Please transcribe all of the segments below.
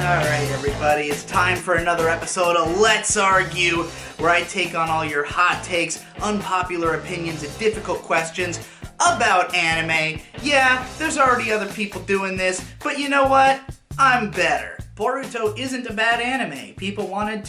Alright everybody, it's time for another episode of Let's Argue, where I take on all your hot takes, unpopular opinions, and difficult questions about anime. Yeah, there's already other people doing this, but you know what? I'm better. Boruto isn't a bad anime. People wanted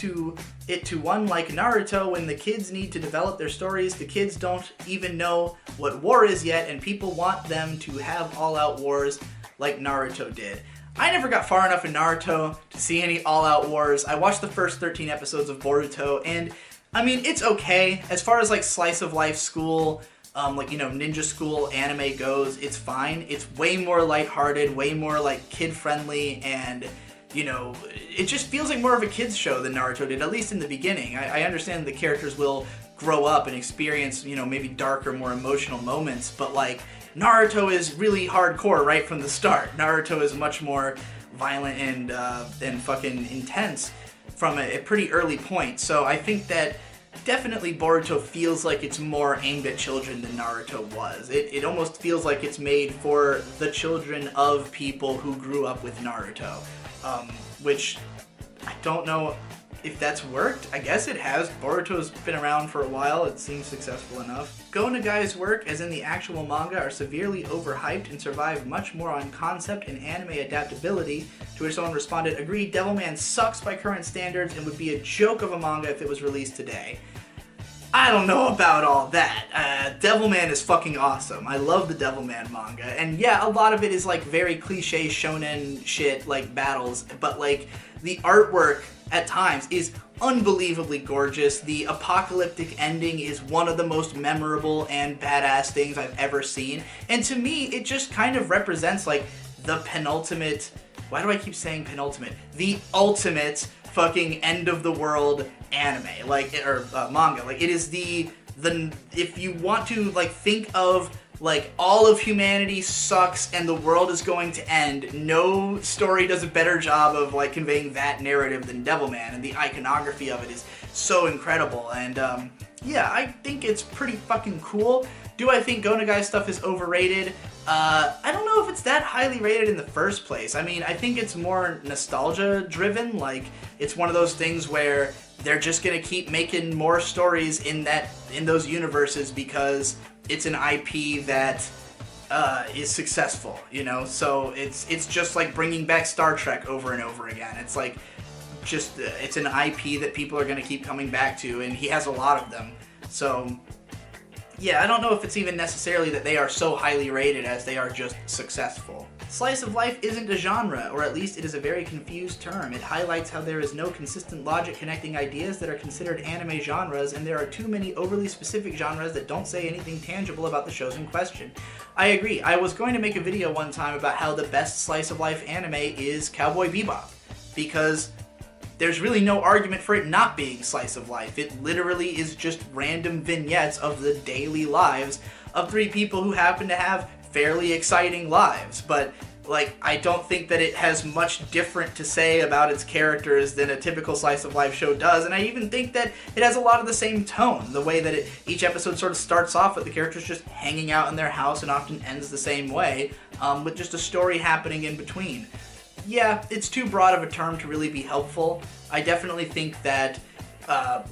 it to one like Naruto. When the kids need to develop their stories, the kids don't even know what war is yet, and people want them to have all-out wars like Naruto did. I never got far enough in Naruto to see any all-out wars. I watched the first 13 episodes of Boruto, and I mean, it's okay. As far as like slice of life school, ninja school anime goes, it's fine. It's way more lighthearted, way more like kid-friendly, and it just feels like more of a kid's show than Naruto did, at least in the beginning. I understand the characters will grow up and experience, maybe darker, more emotional moments, but like, Naruto is really hardcore right from the start. Naruto is much more violent and fucking intense from a pretty early point. So I think that definitely Boruto feels like it's more aimed at children than Naruto was. It almost feels like it's made for the children of people who grew up with Naruto. Which I don't know if that's worked. I guess it has. Boruto's been around for a while. It seems successful enough. Go Nagai's work, as in the actual manga, are severely overhyped and survive much more on concept and anime adaptability, to which someone responded, agreed, Devilman sucks by current standards and would be a joke of a manga if it was released today. I don't know about all that. Devilman is fucking awesome. I love the Devilman manga. And yeah, a lot of it is like very cliche shonen shit, like battles, but like the artwork at times is unbelievably gorgeous. The apocalyptic ending is one of the most memorable and badass things I've ever seen. And to me, it just kind of represents like the penultimate, why do I keep saying penultimate? The ultimate fucking end of the world anime, manga. Like, it is the if you want to like think of like all of humanity sucks and the world is going to end, no story does a better job of like conveying that narrative than Devilman, and the iconography of it is so incredible. And yeah, I think it's pretty fucking cool. Do I think Go Nagai's stuff is overrated? I don't know if it's that highly rated in the first place. I mean, I think it's more nostalgia driven. Like, it's one of those things where they're just gonna keep making more stories in those universes because it's an IP that is successful, So it's just like bringing back Star Trek over and over again. It's like it's an IP that people are gonna keep coming back to, and he has a lot of them. So yeah, I don't know if it's even necessarily that they are so highly rated as they are just successful. Slice of life isn't a genre, or at least it is a very confused term. It highlights how there is no consistent logic connecting ideas that are considered anime genres, and there are too many overly specific genres that don't say anything tangible about the shows in question. I agree. I was going to make a video one time about how the best slice of life anime is Cowboy Bebop, because there's really no argument for it not being slice of life. It literally is just random vignettes of the daily lives of three people who happen to have fairly exciting lives. But like, I don't think that it has much different to say about its characters than a typical slice of life show does, and I even think that it has a lot of the same tone. The way that each episode sort of starts off with the characters just hanging out in their house and often ends the same way, with just a story happening in between. Yeah, it's too broad of a term to really be helpful. I definitely think that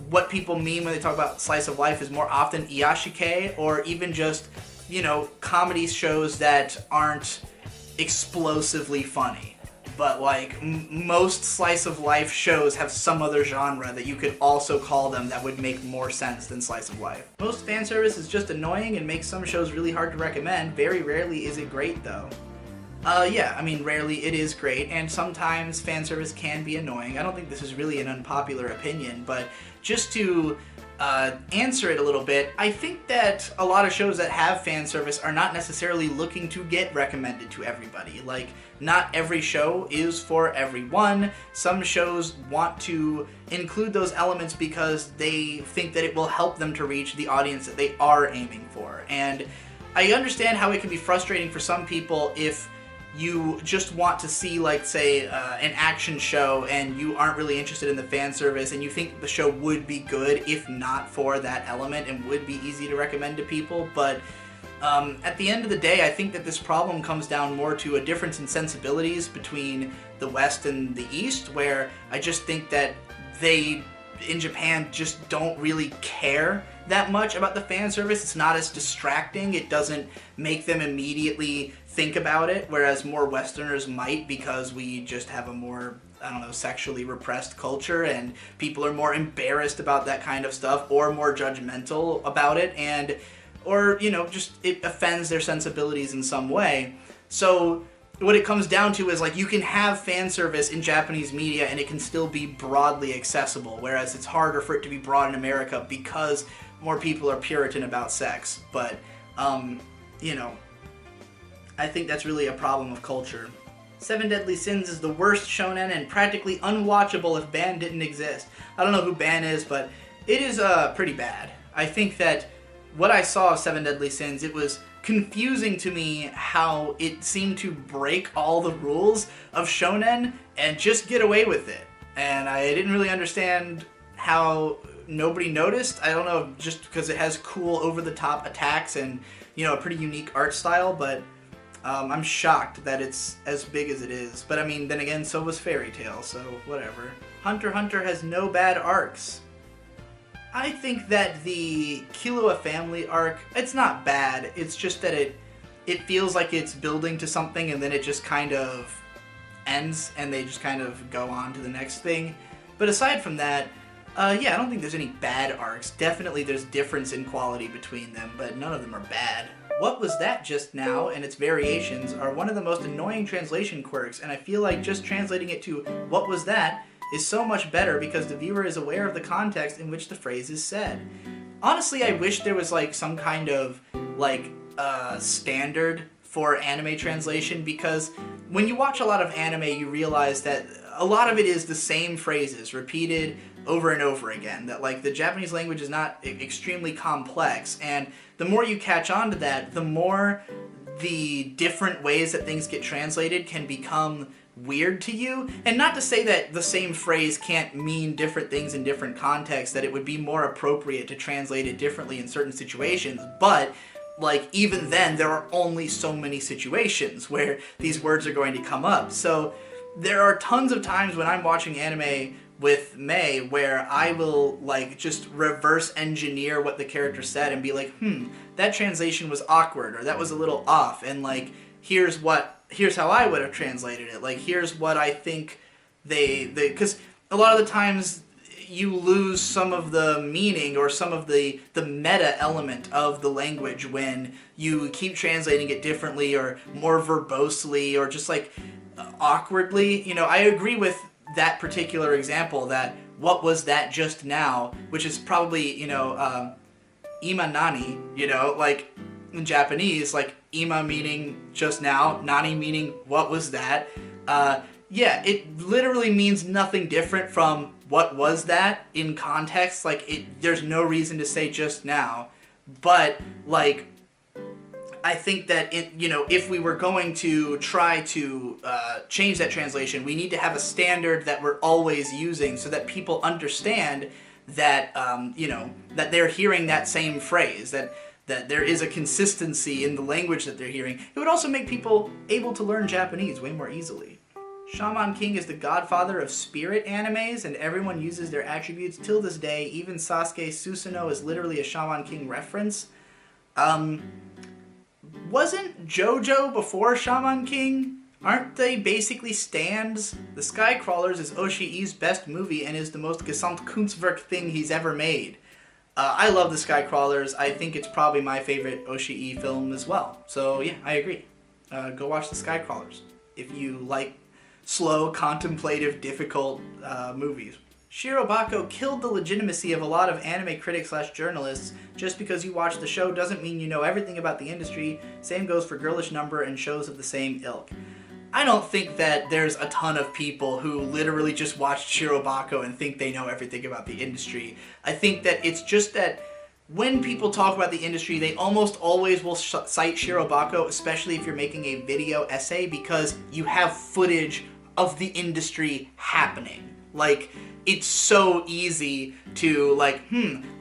what people mean when they talk about slice of life is more often iyashikei, or even just, comedy shows that aren't explosively funny. But like, most slice of life shows have some other genre that you could also call them that would make more sense than slice of life. Most fan service is just annoying and makes some shows really hard to recommend. Very rarely is it great though. Yeah, I mean, rarely it is great, and sometimes fan service can be annoying. I don't think this is really an unpopular opinion, but just to answer it a little bit, I think that a lot of shows that have fan service are not necessarily looking to get recommended to everybody. Like, not every show is for everyone. Some shows want to include those elements because they think that it will help them to reach the audience that they are aiming for. And I understand how it can be frustrating for some people if you just want to see, like, say, an action show and you aren't really interested in the fan service and you think the show would be good if not for that element and would be easy to recommend to people. But At the end of the day, I think that this problem comes down more to a difference in sensibilities between the West and the East, where I just think that they, in Japan, just don't really care that much about the fan service. It's not as distracting. It doesn't make them immediately think about it, whereas more Westerners might, because we just have a more, I don't know, sexually repressed culture, and people are more embarrassed about that kind of stuff, or more judgmental about it, and or, you know, just it offends their sensibilities in some way. So what it comes down to is, like, you can have fan service in Japanese media and it can still be broadly accessible, whereas it's harder for it to be broad in America because more people are Puritan about sex. But, you know, I think that's really a problem of culture. Seven Deadly Sins is the worst shonen and practically unwatchable if Ban didn't exist. I don't know who Ban is, but it is pretty bad. I think that what I saw of Seven Deadly Sins, it was confusing to me how it seemed to break all the rules of shonen and just get away with it. And I didn't really understand how nobody noticed. I don't know, just because it has cool over-the-top attacks and, you know, a pretty unique art style, but I'm shocked that it's as big as it is. But I mean, then again, so was Fairy Tail, so whatever. Hunter x Hunter has no bad arcs. I think that the Killua family arc, it's not bad. It's just that it feels like it's building to something and then it just kind of ends and they just kind of go on to the next thing. But aside from that, yeah, I don't think there's any bad arcs. Definitely there's difference in quality between them, but none of them are bad. What Was That Just Now and its variations are one of the most annoying translation quirks, and I feel like just translating it to What Was That is so much better because the viewer is aware of the context in which the phrase is said. Honestly, I wish there was like some kind of like standard for anime translation, because when you watch a lot of anime you realize that a lot of it is the same phrases repeated over and over again, that like the Japanese language is not extremely complex, and the more you catch on to that, the more the different ways that things get translated can become weird to you. And not to say that the same phrase can't mean different things in different contexts, that it would be more appropriate to translate it differently in certain situations, but like even then there are only so many situations where these words are going to come up. So there are tons of times when I'm watching anime with May where I will like just reverse engineer what the character said and be like, that translation was awkward, or that was a little off, and like here's how I would have translated it. Like, here's what I think they because a lot of the times you lose some of the meaning or some of the meta element of the language when you keep translating it differently or more verbosely or just like awkwardly. You know, I agree with that particular example, that What Was That Just Now, which is probably, you know, ima nani, you know, like in Japanese, like ima meaning just now, nani meaning what was that. Yeah, it literally means nothing different from what was that in context. Like, there's no reason to say just now. But, like, I think that, you know, if we were going to try to change that translation, we need to have a standard that we're always using so that people understand that, you know, that they're hearing that same phrase, that there is a consistency in the language that they're hearing. It would also make people able to learn Japanese way more easily. Shaman King is the godfather of spirit animes, and everyone uses their attributes till this day. Even Sasuke Susanoo is literally a Shaman King reference. Wasn't JoJo before Shaman King? Aren't they basically stands? The Skycrawlers is Oshii's best movie and is the most Gesamtkunstwerk thing he's ever made. I love the Skycrawlers. I think it's probably my favorite Oshii film as well. So yeah, I agree. Go watch the Skycrawlers if you like slow, contemplative, difficult movies. Shirobako killed the legitimacy of a lot of anime critics / journalists. Just because you watch the show doesn't mean you know everything about the industry. Same goes for Girlish Number and shows of the same ilk. I don't think that there's a ton of people who literally just watched Shirobako and think they know everything about the industry. I think that it's just that when people talk about the industry, they almost always will cite Shirobako, especially if you're making a video essay, because you have footage of the industry happening. Like, it's so easy to like,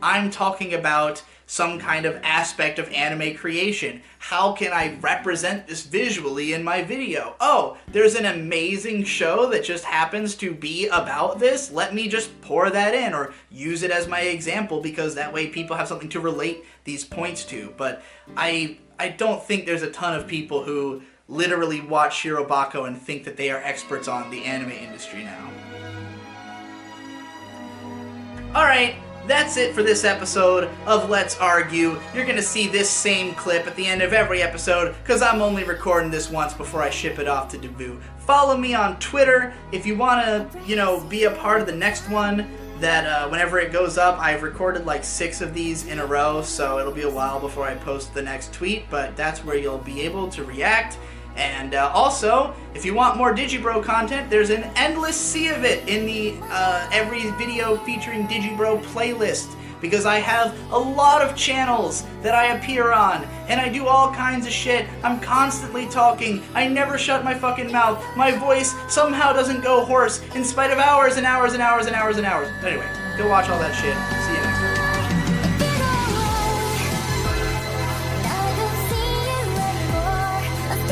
I'm talking about some kind of aspect of anime creation. How can I represent this visually in my video? Oh, there's an amazing show that just happens to be about this. Let me just pour that in or use it as my example, because that way people have something to relate these points to. But I don't think there's a ton of people who literally watch Shirobako and think that they are experts on the anime industry now. Alright, that's it for this episode of Let's Argue. You're gonna see this same clip at the end of every episode, because I'm only recording this once before I ship it off to Davu. Follow me on Twitter if you wanna, be a part of the next one. That whenever it goes up, I've recorded like 6 of these in a row, so it'll be a while before I post the next tweet, but that's where you'll be able to react. And also, if you want more Digibro content, there's an endless sea of it in the every video featuring Digibro playlist, because I have a lot of channels that I appear on, and I do all kinds of shit. I'm constantly talking. I never shut my fucking mouth. My voice somehow doesn't go hoarse in spite of hours and hours and hours and hours and hours. Anyway, go watch all that shit. See you.